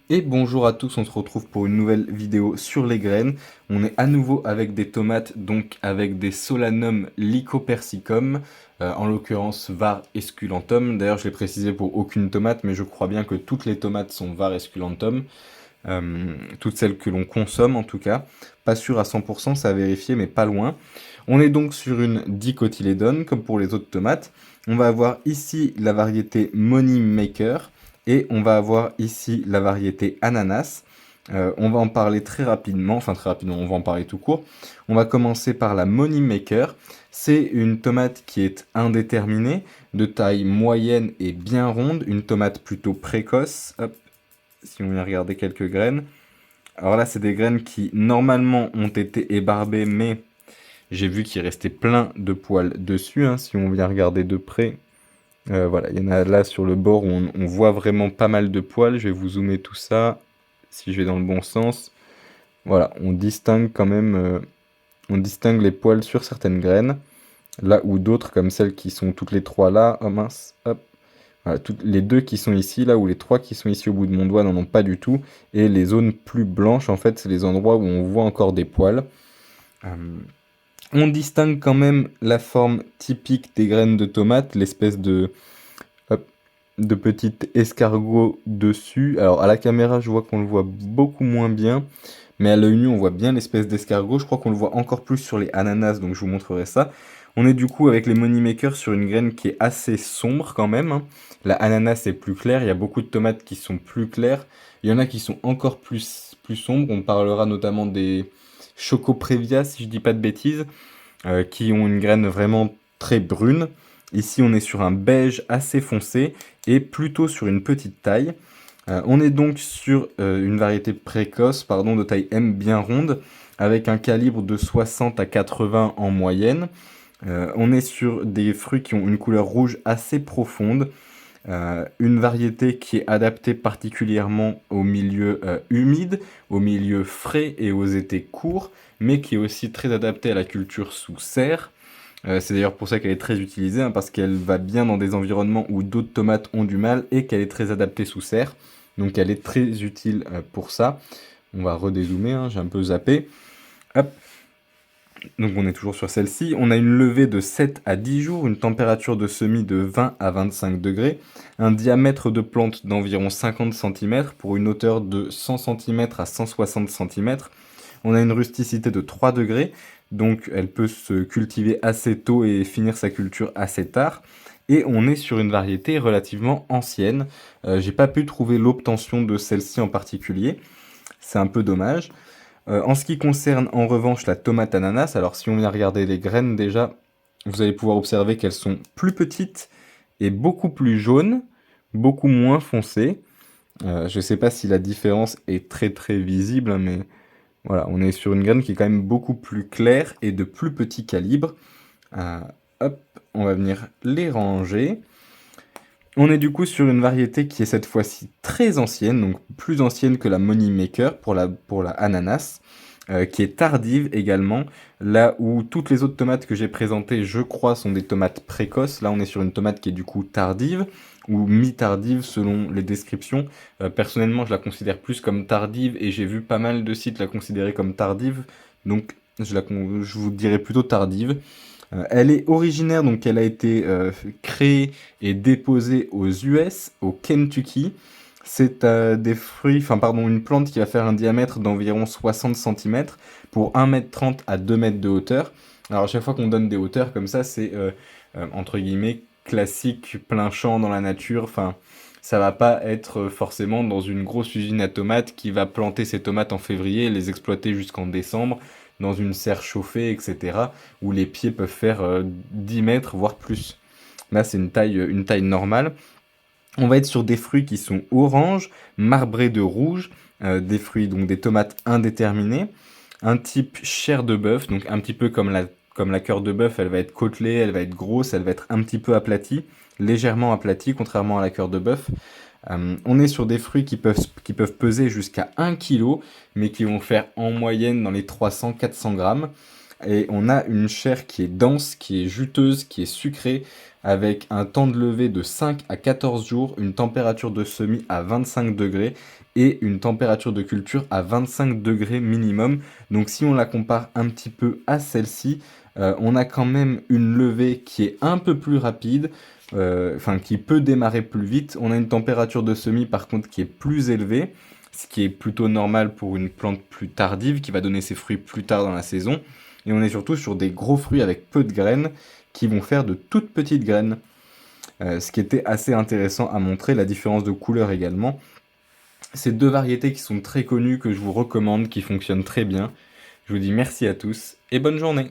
Et bonjour à tous, on se retrouve pour une nouvelle vidéo sur les graines. On est à nouveau avec des tomates, donc avec des Solanum lycopersicum, en l'occurrence var esculentum. D'ailleurs, je l'ai précisé pour aucune tomate, mais je crois bien que toutes les tomates sont var esculentum, toutes celles que l'on consomme en tout cas. Pas sûr à 100%, ça a vérifié, mais pas loin. On est donc sur une dicotylédone, comme pour les autres tomates. On va avoir ici la variété Money Maker. Et on va avoir ici la variété ananas. On va en parler très rapidement, enfin très rapidement, on va en parler tout court. On va commencer par la Money Maker. C'est une tomate qui est indéterminée, de taille moyenne et bien ronde, une tomate plutôt précoce. Hop, si on vient regarder quelques graines. Alors là, c'est des graines qui normalement ont été ébarbées, mais j'ai vu qu'il restait plein de poils dessus, hein, si on vient regarder de près. Voilà, il y en a là sur le bord où on voit vraiment pas mal de poils. Je vais vous zoomer tout ça, si je vais dans le bon sens. Voilà, on distingue quand même, on distingue les poils sur certaines graines, là où d'autres, comme celles qui sont toutes les trois là, oh mince, hop, voilà, toutes, les deux qui sont ici, là, ou les trois qui sont ici au bout de mon doigt n'en ont pas du tout. Et les zones plus blanches, en fait, c'est les endroits où on voit encore des poils. Euh, on distingue quand même la forme typique des graines de tomate, l'espèce de hop, de petites escargots dessus. Alors à la caméra, je vois qu'on le voit beaucoup moins bien, mais à l'œil nu, on voit bien l'espèce d'escargot. Je crois qu'on le voit encore plus sur les ananas, donc je vous montrerai ça. On est du coup avec les Moneymakers sur une graine qui est assez sombre quand même, hein. La ananas est plus claire, il y a beaucoup de tomates qui sont plus claires. Il y en a qui sont encore plus sombres. On parlera notamment des Choco Previa, si je dis pas de bêtises, qui ont une graine vraiment très brune. Ici, on est sur un beige assez foncé et plutôt sur une petite taille. On est donc sur une variété précoce, pardon, de taille M bien ronde, avec un calibre de 60 à 80 en moyenne. On est sur des fruits qui ont une couleur rouge assez profonde, une variété qui est adaptée particulièrement au milieu humide, au milieu frais et aux étés courts, mais qui est aussi très adaptée à la culture sous serre. C'est d'ailleurs pour ça qu'elle est très utilisée, hein, parce qu'elle va bien dans des environnements où d'autres tomates ont du mal et qu'elle est très adaptée sous serre. Donc elle est très utile pour ça. On va redézoomer, hein, j'ai un peu zappé. Hop. Donc on est toujours sur celle-ci. On a une levée de 7 à 10 jours, une température de semis de 20 à 25 degrés, un diamètre de plante d'environ 50 cm pour une hauteur de 100 cm à 160 cm. On a une rusticité de 3 degrés, donc elle peut se cultiver assez tôt et finir sa culture assez tard. Et on est sur une variété relativement ancienne. J'ai pas pu trouver l'obtention de celle-ci en particulier. C'est un peu dommage. En ce qui concerne en revanche la tomate ananas, alors si on vient regarder les graines déjà, vous allez pouvoir observer qu'elles sont plus petites et beaucoup plus jaunes, beaucoup moins foncées. Je ne sais pas si la différence est très visible, hein, mais voilà, on est sur une graine qui est quand même beaucoup plus claire et de plus petit calibre. Euh, Hop, on va venir les ranger. On est du coup sur une variété qui est cette fois-ci très ancienne, donc plus ancienne que la Money Maker pour la ananas, qui est tardive également, là où toutes les autres tomates que j'ai présentées, je crois, sont des tomates précoces. Là, on est sur une tomate qui est du coup tardive, ou mi-tardive selon les descriptions. Personnellement, je la considère plus comme tardive, et j'ai vu pas mal de sites la considérer comme tardive, donc je vous dirais plutôt tardive. Elle est originaire, donc elle a été créée et déposée aux US, au Kentucky. C'est des fruits, enfin pardon, une plante qui va faire un diamètre d'environ 60 cm pour 1,30 m à 2 mètres de hauteur. Alors à chaque fois qu'on donne des hauteurs comme ça, c'est entre guillemets classique, plein champ dans la nature. Enfin, ça va pas être forcément dans une grosse usine à tomates qui va planter ses tomates en février et les exploiter jusqu'en décembre dans une serre chauffée, etc., où les pieds peuvent faire 10 mètres, voire plus. Là, c'est une taille normale. On va être sur des fruits qui sont orange, marbrés de rouge, des fruits, donc des tomates indéterminées, un type chair de bœuf, donc un petit peu comme la cœur de bœuf, elle va être côtelée, elle va être grosse, elle va être un petit peu aplatie, légèrement aplatie, contrairement à la cœur de bœuf. On est sur des fruits qui peuvent peser jusqu'à 1 kg, mais qui vont faire en moyenne dans les 300-400 grammes. Et on a une chair qui est dense, qui est juteuse, qui est sucrée, avec un temps de levée de 5 à 14 jours, une température de semis à 25 degrés et une température de culture à 25 degrés minimum. Donc si on la compare un petit peu à celle-ci, on a quand même une levée qui est un peu plus rapide, enfin qui peut démarrer plus vite. On a une température de semis par contre qui est plus élevée, ce qui est plutôt normal pour une plante plus tardive qui va donner ses fruits plus tard dans la saison. Et on est surtout sur des gros fruits avec peu de graines qui vont faire de toutes petites graines. Ce qui était assez intéressant à montrer, la différence de couleur également. Ces deux variétés qui sont très connues, que je vous recommande, qui fonctionnent très bien. Je vous dis merci à tous et bonne journée.